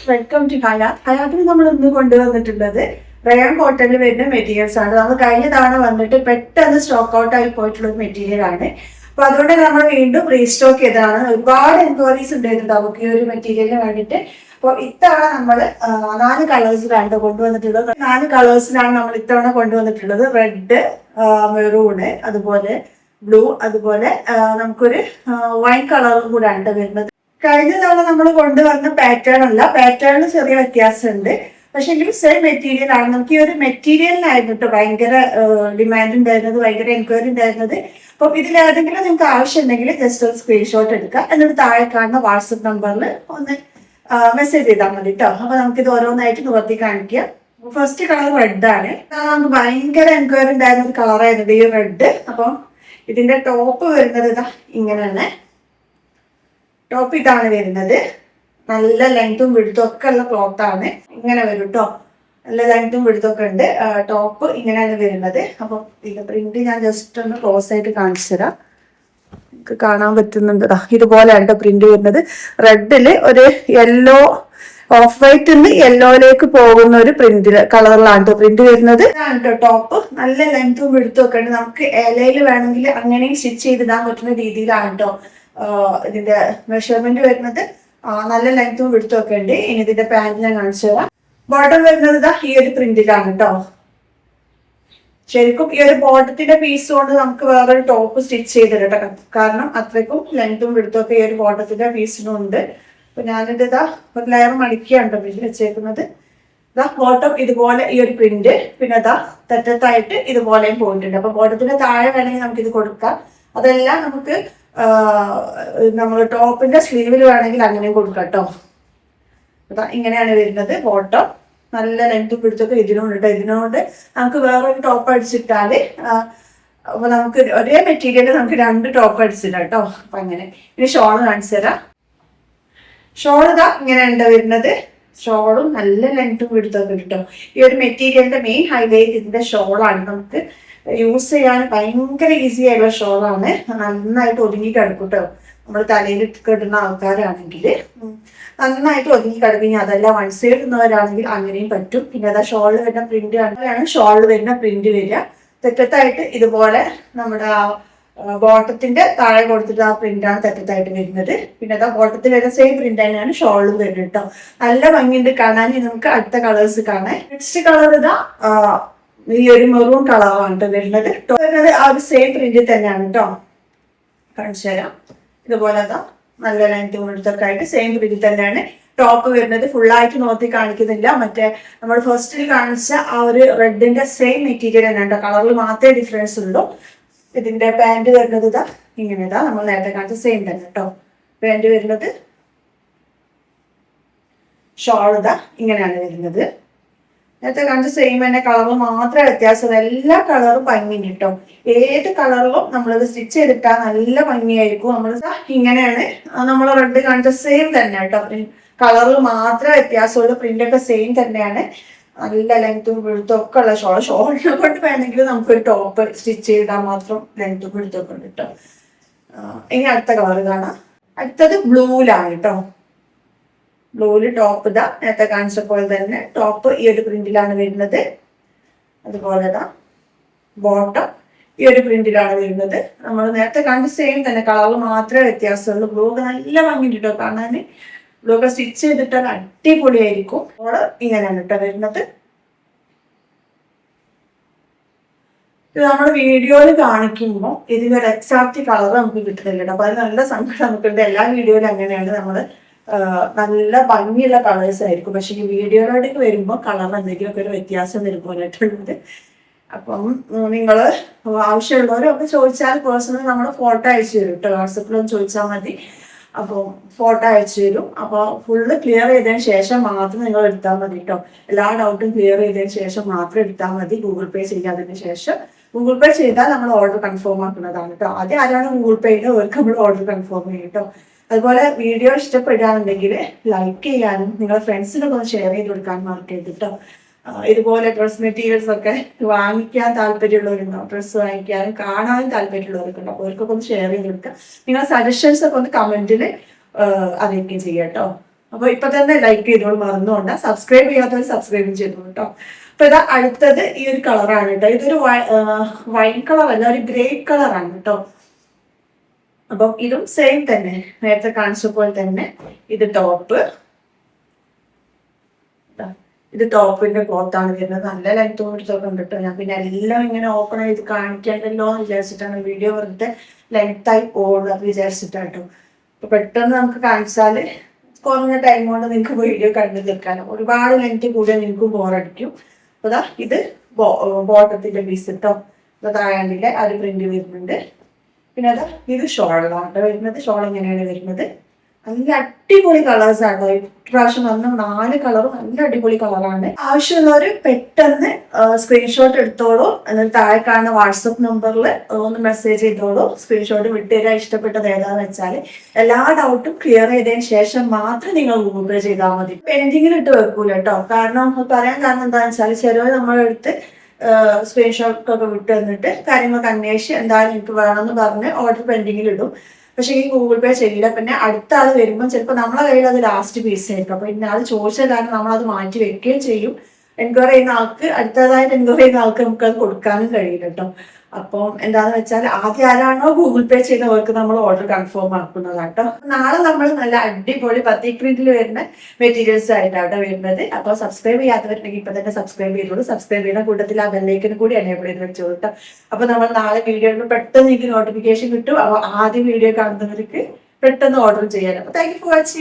Welcome to ഹയാത്തിൽ നമ്മൾ ഇന്ന് കൊണ്ടുവന്നിട്ടുള്ളത് റയോൺ കോട്ടണിൽ വരുന്ന മെറ്റീരിയൽസ് ആണ്. നമ്മൾ കഴിഞ്ഞ തവണ വന്നിട്ട് പെട്ടെന്ന് സ്റ്റോക്ക് ഔട്ട് ആയി പോയിട്ടുള്ള ഒരു മെറ്റീരിയൽ ആണ്. അപ്പൊ അതുകൊണ്ട് നമ്മൾ വീണ്ടും റീസ്റ്റോക്ക് ചെയ്തതാണ്. ഒരുപാട് എൻക്വയറീസ് ഉണ്ടായിരുന്നു നമുക്ക് ഈ ഒരു മെറ്റീരിയലിന് വേണ്ടിയിട്ട്. അപ്പോൾ ഇത്തവണ നമ്മൾ 4 കളേഴ്സിലാണ് കൊണ്ടുവന്നിട്ടുള്ളത്. 4 കളേഴ്സിലാണ് നമ്മൾ ഇത്തവണ കൊണ്ടുവന്നിട്ടുള്ളത്. റെഡ്, മെറൂണ്, അതുപോലെ ബ്ലൂ, അതുപോലെ നമുക്കൊരു വൈൻ കളറും കൂടെ ആണ് വരുന്നത്. കഴിഞ്ഞ തവണ നമ്മൾ കൊണ്ടുവന്ന പാറ്റേൺ അല്ല, പാറ്റേണിൽ ചെറിയ വ്യത്യാസമുണ്ട്. പക്ഷെ എങ്കിലും സെയിം മെറ്റീരിയൽ ആണ്. നമുക്ക് ഈ ഒരു മെറ്റീരിയലിനായിരുന്നു കേട്ടോ ഭയങ്കര ഡിമാൻഡ് ഉണ്ടായിരുന്നത്, ഭയങ്കര എൻക്വയറി ഉണ്ടായിരുന്നത്. അപ്പം ഇതിലേതെങ്കിലും നിങ്ങൾക്ക് ആവശ്യമുണ്ടെങ്കിൽ ജസ്റ്റ് ഒരു സ്ക്രീൻഷോട്ട് എടുക്കുക, എന്നിട്ട് താഴെ കാണുന്ന വാട്സപ്പ് നമ്പറിൽ ഒന്ന് മെസ്സേജ് ചെയ്താൽ മതി കേട്ടോ. അപ്പൊ നമുക്കിത് ഓരോന്നായിട്ട് നിവർത്തി കാണിക്കാം. ഫസ്റ്റ് കളർ റെഡ് ആണ്. നമുക്ക് ഭയങ്കര എൻക്വയറി ഉണ്ടായിരുന്ന ഒരു കളറായിരുന്നു ഈ റെഡ്. അപ്പം ഇതിന്റെ ടോപ്പ് വരുന്നത് ഇതാ ഇങ്ങനെയാണ്. ടോപ്പ് ഇതാണ് വരുന്നത്. നല്ല ലെങ്തും വിടുത്തും ഒക്കെ ഉള്ള ക്ലോത്ത് ആണ്. ഇങ്ങനെ വരും കേട്ടോ, നല്ല ലെങ്തും വിടുത്തും ഒക്കെ ഉണ്ട്. ടോപ്പ് ഇങ്ങനെയാണ് വരുന്നത്. അപ്പം ഇത് പ്രിന്റ് ഞാൻ ജസ്റ്റ് ഒന്ന് ക്ലോസ് ആയിട്ട് കാണിച്ചു തരാം. നിങ്ങൾക്ക് കാണാൻ പറ്റുന്നുണ്ട്. ഇതുപോലെയാണ് കേട്ടോ പ്രിന്റ് വരുന്നത്. റെഡില് ഒരു യെല്ലോ, ഓഫ് വൈറ്റ് യെല്ലോയിലേക്ക് പോകുന്ന ഒരു കളറിലാണ് കേട്ടോ പ്രിന്റ് വരുന്നത്. ഇതാണ് കേട്ടോ ടോപ്പ്. നല്ല ലെങ്തും വിടുത്തും ഒക്കെ ഉണ്ട്. നമുക്ക് ഇലയിൽ വേണമെങ്കിൽ അങ്ങനെയും സ്റ്റിച്ച് ചെയ്തിടാൻ പറ്റുന്ന രീതിയിലാണ് കേട്ടോ ഇതിന്റെ മെഷർമെന്റ് വരുന്നത്. നല്ല ലെങ്തും വിടുത്തും ഒക്കെ ഉണ്ട്. ഇനി ഇതിന്റെ പാന്റ് ഞാൻ കാണിച്ചു തരാം. ബോട്ടം വരുന്നത് ഈ ഒരു പ്രിന്റിലാണ് കേട്ടോ. ശരിക്കും ഈ ഒരു ബോട്ടത്തിന്റെ പീസ് കൊണ്ട് നമുക്ക് വേറൊരു ടോപ്പ് സ്റ്റിച്ച് ചെയ്തിടട്ടോ, കാരണം അത്രയ്ക്കും ലെങ്തും വിടുത്തും ഒക്കെ ഈ ഒരു ബോട്ടത്തിന്റെ പീസിനും ഉണ്ട്. അപ്പൊ ഞാനിത് ഒരു ലെയർ മടിക്കുകയാണ് വെച്ചേക്കുന്നത്. ബോട്ടം ഇതുപോലെ ഈ ഒരു പ്രിന്റ്, പിന്നെ തെറ്റത്തായിട്ട് ഇതുപോലെയും പോയിട്ടുണ്ട്. അപ്പൊ ബോട്ടത്തിന്റെ താഴെ വേണമെങ്കിൽ നമുക്ക് ഇത് കൊടുക്കാം. അതെല്ലാം നമുക്ക് നമ്മൾ ടോപ്പിന്റെ സ്ലീവിൽ വേണമെങ്കിൽ അങ്ങനെയും കൊടുക്കാം കേട്ടോ. ഇങ്ങനെയാണ് വരുന്നത് ബോട്ടം. നല്ല ലെങ്തും പിടിച്ചൊക്കെ ഇതിനുണ്ട് കേട്ടോ. ഇതിനോട് നമുക്ക് വേറൊരു ടോപ്പ് അടിച്ചിട്ടാല് അപ്പൊ നമുക്ക് ഒരേ മെറ്റീരിയൽ നമുക്ക് 2 ടോപ്പ് അടിച്ചിടാം കേട്ടോ. അപ്പൊ അങ്ങനെ ഇനി ഷോള് കാണിച്ചു തരാം. ഷോൾ ഇങ്ങനെയുണ്ട് വരുന്നത്. ഷോളും നല്ല ലെങ്തും പിടുത്തൊക്കെ കിട്ടും. ഈ ഒരു മെറ്റീരിയലിന്റെ മെയിൻ ഹൈലൈറ്റ് ഇതിന്റെ ഷോളാണ്. നമുക്ക് യൂസ് ചെയ്യാൻ ഭയങ്കര ഈസി ആയിട്ടുള്ള ഷോളാണ്. നന്നായിട്ട് ഒതുങ്ങി കിടക്കും കേട്ടോ. നമ്മൾ തലയിൽ കിട്ടുന്ന ആൾക്കാരാണെങ്കിൽ നന്നായിട്ട് ഒതുങ്ങി കിടക്കും. അതെല്ലാം വൺ സൈഡ് ഇടുന്നവരാണെങ്കിൽ അങ്ങനെയും പറ്റും. പിന്നെ ഷോളിൽ വരുന്ന പ്രിന്റ് ആണ് ഷോളിൽ വരുന്ന പ്രിന്റ് വരിക. തെറ്റത്തായിട്ട് ഇതുപോലെ നമ്മുടെ ബോട്ടത്തിന്റെ താഴെ കൊടുത്തിട്ട് ആ പ്രിന്റാണ് തെറ്റത്തായിട്ട് വരുന്നത്. പിന്നെ ബോട്ടത്തിൽ വരുന്ന സെയിം പ്രിന്റ് തന്നെയാണ് ഷോളിലും വരുന്നത് കേട്ടോ. നല്ല ഭംഗിയുണ്ട് കാണാൻ. നമുക്ക് അടുത്ത കളേഴ്സ് കാണാം. നെക്സ്റ്റ് കളർ ഈ ഒരു മെറൂൺ കളറാണ് കേട്ടോ വരുന്നത്. വരുന്നത് ആ ഒരു സെയിം പ്രിന്റിൽ തന്നെയാണ് കേട്ടോ. കാണിച്ചു തരാം. ഇതുപോലെ നല്ല ലെങ്തും എടുത്തൊക്കെ ആയിട്ട് സെയിം പ്രിന്റിൽ തന്നെയാണ് ടോപ്പ് വരുന്നത്. ഫുള്ളായിട്ട് നോക്കി കാണിക്കുന്നില്ല. മറ്റേ നമ്മൾ ഫസ്റ്റിൽ കാണിച്ച ആ ഒരു റെഡിന്റെ സെയിം മെറ്റീരിയൽ തന്നെയാണ് കേട്ടോ. കളറിൽ മാത്രമേ ഡിഫറൻസ് ഉള്ളൂ. ഇതിന്റെ പാന്റ് വരുന്നത് ഇങ്ങനെ നമ്മൾ നേരത്തെ കാണിച്ച സെയിം തന്നെ കേട്ടോ. പാന്റ് വരുന്നത്. ഷോൾ ഇങ്ങനെയാണ് വരുന്നത്. നേരത്തെ കാണിച്ച സെയിം തന്നെ, കളറ് മാത്രമേ വ്യത്യാസം. എല്ലാ കളറും ഭംഗിയുണ്ട് കേട്ടോ. ഏത് കളറിലും നമ്മളത് സ്റ്റിച്ച് ചെയ്തിട്ടാൽ നല്ല ഭംഗിയായിരിക്കും. നമ്മൾ ഇങ്ങനെയാണ് നമ്മൾ റെഡ് കാണിച്ച സെയിം തന്നെ കേട്ടോ. കളറിൽ മാത്രമേ വ്യത്യാസമുള്ളൂ. പ്രിന്റ് ഒക്കെ സെയിം തന്നെയാണ്. നല്ല ലെങ്ത്തും പിഴുത്തും ഒക്കെ ഉള്ള ഷോളിനെ കൊണ്ട് വേണമെങ്കിൽ നമുക്കൊരു ടോപ്പ് സ്റ്റിച്ച് ചെയ്താൽ മാത്രം ലെങ്ത്തും പിഴുത്തും ഒക്കെ ഉണ്ട് കേട്ടോ. ഇനി അടുത്ത കളർ കാണാം. അടുത്തത് ബ്ലൂവിലാണ് കേട്ടോ. ബ്ലൂവില് ടോപ്പ് നേരത്തെ കാണിച്ച പോലെ തന്നെ ടോപ്പ് ഈ ഒരു പ്രിന്റിലാണ് വരുന്നത്. അതുപോലെ ബോട്ടം ഈ ഒരു പ്രിന്റിലാണ് വരുന്നത്. നമ്മൾ നേരത്തെ കാണിച്ച സെയിം തന്നെ, കളർ മാത്രമേ വ്യത്യാസമുള്ളൂ. ബ്ലൂ ഒക്കെ നല്ല ഭംഗിയുണ്ട് കേട്ടോ കാണാൻ. ബ്ലൂ ഒക്കെ സ്റ്റിച്ച് ചെയ്തിട്ടാൽ അടിപൊളിയായിരിക്കും. ഇങ്ങനെയാണ് കേട്ടോ വരുന്നത്. ഇത് നമ്മൾ വീഡിയോയിൽ കാണിക്കുമ്പോൾ ഇതിനൊരു എക്സാക്റ്റ് കളർ നമുക്ക് കിട്ടുന്നില്ല കേട്ടോ. അപ്പൊ അത് നല്ല സങ്കടം നമുക്കുണ്ട്. എല്ലാ വീഡിയോയിലും അങ്ങനെയാണ്. നമ്മള് നല്ല ഭംഗിയുള്ള കളേഴ്സ് ആയിരിക്കും. പക്ഷെ ഈ വീഡിയോയിലേക്ക് വരുമ്പോൾ കളർ എന്തെങ്കിലുമൊക്കെ ഒരു വ്യത്യാസം വരുമ്പോഴായിട്ടുള്ളത്. അപ്പം നിങ്ങൾ ആവശ്യമുള്ളവരൊക്കെ ചോദിച്ചാൽ പേഴ്സണലി നമ്മൾ ഫോട്ടോ അയച്ചു തരും കേട്ടോ. വാട്സപ്പിലൊന്നും ചോദിച്ചാൽ മതി. അപ്പോൾ ഫോട്ടോ അയച്ചു തരും. അപ്പോൾ ഫുള്ള് ക്ലിയർ ചെയ്തതിന് ശേഷം മാത്രം നിങ്ങൾ എടുത്താൽ മതി കേട്ടോ. എല്ലാ ഡൗട്ടും ക്ലിയർ ചെയ്തതിന് ശേഷം മാത്രം എടുത്താൽ മതി. ഗൂഗിൾ പേ ചെയ്യാതിന് ശേഷം. ഗൂഗിൾ പേ ചെയ്താൽ നമ്മൾ ഓർഡർ കൺഫേം ആക്കുന്നതാണ് കേട്ടോ. ആദ്യം ആരാണ് ഗൂഗിൾ പേ ചെയ്യുന്നത് അവർക്ക് നമ്മൾ ഓർഡർ കൺഫേം ചെയ്യും കേട്ടോ. അതുപോലെ വീഡിയോ ഇഷ്ടപ്പെടുകയാണെന്നുണ്ടെങ്കിൽ ലൈക്ക് ചെയ്യാനും നിങ്ങളുടെ ഫ്രണ്ട്സിനൊക്കെ ഒന്ന് ഷെയർ ചെയ്ത് കൊടുക്കാൻ മറക്കരുത് കേട്ടോ. ഇതുപോലെ ഡ്രസ് മെറ്റീരിയൽസ് ഒക്കെ വാങ്ങിക്കാൻ താല്പര്യമുള്ളവരുണ്ടോ, ഡ്രസ്സ് വാങ്ങിക്കാനും കാണാനും താല്പര്യമുള്ളവരൊക്കെ ഉണ്ടോ, അവർക്കൊക്കെ ഒന്ന് ഷെയർ ചെയ്ത് കൊടുക്കുക. നിങ്ങളുടെ സജഷൻസ് ഒക്കെ ഒന്ന് കമന്റിൽ അറിയിക്കുകയും ചെയ്യാം കേട്ടോ. അപ്പൊ ഇപ്പൊ തന്നെ ലൈക്ക് ചെയ്തോളൂ, മറന്നുകൊണ്ട്. സബ്സ്ക്രൈബ് ചെയ്യാത്തവർ സബ്സ്ക്രൈബും ചെയ്തോളൂ കേട്ടോ. അപ്പൊ ഇതാ അടുത്തത് ഈ ഒരു കളറാണ് കേട്ടോ. ഇതൊരു വൈൻ കളർ അല്ല, ഒരു ഗ്രേ കളറാണ് കേട്ടോ. അപ്പം ഇതും സെയിം തന്നെ, നേരത്തെ കാണിച്ച പോലെ തന്നെ. ഇത് ടോപ്പ്, ഇത് ടോപ്പിന്റെ ക്ലോത്ത് ആണ് വരുന്നത്. നല്ല ലെങ്ത് കൊടുത്തൊക്കെ ഉണ്ട് കേട്ടോ. ഞാൻ പിന്നെ എല്ലാം ഇങ്ങനെ ഓപ്പൺ ചെയ്ത് കാണിക്കണ്ടല്ലോ എന്ന് വിചാരിച്ചിട്ടാണ്, വീഡിയോ വെറുതെ ലെങ്ത് ആയി പോകുന്നത് വിചാരിച്ചിട്ടാട്ടോ. അപ്പൊ പെട്ടെന്ന് നമുക്ക് കാണിച്ചാല് കുറഞ്ഞ ടൈം കൊണ്ട് നിങ്ങൾക്ക് വീഡിയോ കണ്ടു തീർക്കാനും, ഒരുപാട് ലെങ്ത് കൂടിയാൽ നിങ്ങൾക്ക് ബോറടിക്കും. അപ്പൊ ഇതാ ഇത് ബോട്ടത്തിന്റെ പീസ് കേട്ടോ. താഴെ ആ ഒരു പ്രിന്റ് വരുന്നുണ്ട്. പിന്നെ അത് ഇത് ഷോളിലാണ് വരുന്നത്. ഷോൾ ഇങ്ങനെയാണ് വരുന്നത്. നല്ല അടിപൊളി കളേഴ്സ് ആണ്. ഇപ്രാവശ്യം വന്ന 4 കളറും നല്ല അടിപൊളി കളറാണ്. ആവശ്യമുള്ളവർ പെട്ടെന്ന് സ്ക്രീൻഷോട്ട് എടുത്തോളൂ. എന്നിട്ട് താഴെ കാണുന്ന വാട്സപ്പ് നമ്പറിൽ ഒന്ന് മെസ്സേജ് ചെയ്തോളൂ. സ്ക്രീൻഷോട്ട് വിട്ടുതരാൻ ഇഷ്ടപ്പെട്ടത് ഏതാന്ന് വെച്ചാൽ എല്ലാ ഡൗട്ടും ക്ലിയർ ചെയ്തതിന് ശേഷം മാത്രം നിങ്ങൾ ഗൂഗിൾ പേ ചെയ്താൽ മതി. പെൻഡിങ്ങിൽ ഇട്ട് വെക്കൂല കേട്ടോ. കാരണം പറയാൻ കാരണം എന്താണെന്ന് വെച്ചാൽ ചിലവർ നമ്മുടെ അടുത്ത് സ്ക്രീൻഷോട്ടൊക്കെ വിട്ട് തന്നിട്ട് കാര്യങ്ങളൊക്കെ അന്വേഷിച്ച് എന്തായാലും എനിക്ക് വേണമെന്ന് പറഞ്ഞ് ഓർഡർ പെൻഡിങ്ങിൽ ഇടും. പക്ഷെ ഈ ഗൂഗിൾ പേ ചെയ്യില്ല. പിന്നെ അടുത്ത ആൾ വരുമ്പോൾ ചിലപ്പോൾ നമ്മളെ കയ്യിൽ അത് ലാസ്റ്റ് പീസ് ആയിരിക്കും. അപ്പൊ ഇന്ന ആൾ ചോദിച്ച കാരണം നമ്മളത് മാറ്റി വെക്കുകയും ചെയ്യും. എൻക്വയറി ചെയ്യുന്ന ആൾക്ക്, അടുത്തതായിട്ട് എൻക്വയറി ചെയ്യുന്ന ആൾക്ക് നമുക്ക് അത് കൊടുക്കാനും കഴിയില്ല കേട്ടോ. അപ്പം എന്താന്ന് വെച്ചാൽ ആദ്യം ആരാണോ ഗൂഗിൾ പേ ചെയ്യുന്നവർക്ക് നമ്മൾ ഓർഡർ കൺഫേം ആക്കുന്നതാണ് കേട്ടോ. നാളെ നമ്മൾ നല്ല അടിപൊളി ബത്തിക് പ്രിന്റിൽ വരുന്ന മെറ്റീരിയൽസ് ആയിട്ടാണ് വരുന്നത്. അപ്പോൾ സബ്സ്ക്രൈബ് ചെയ്യാത്തവരുണ്ടെങ്കിൽ ഇപ്പൊ തന്നെ സബ്സ്ക്രൈബ് ചെയ്തോളൂ. സബ്സ്ക്രൈബ് ചെയ്യുന്ന കൂട്ടത്തിൽ ആ ബെല്ലൈക്കനും കൂടി എനേബിൾ ചെയ്ത് വെച്ചോളൂ കേട്ടോ. അപ്പൊ നമ്മൾ നാളെ വീഡിയോ പെട്ടെന്ന് എനിക്ക് നോട്ടിഫിക്കേഷൻ കിട്ടും. അപ്പോൾ ആദ്യം വീഡിയോ കാണുന്നവർക്ക് പെട്ടെന്ന് ഓർഡർ ചെയ്യാൻ. അപ്പൊ താങ്ക് യു ഫോർ വാച്ചിങ്.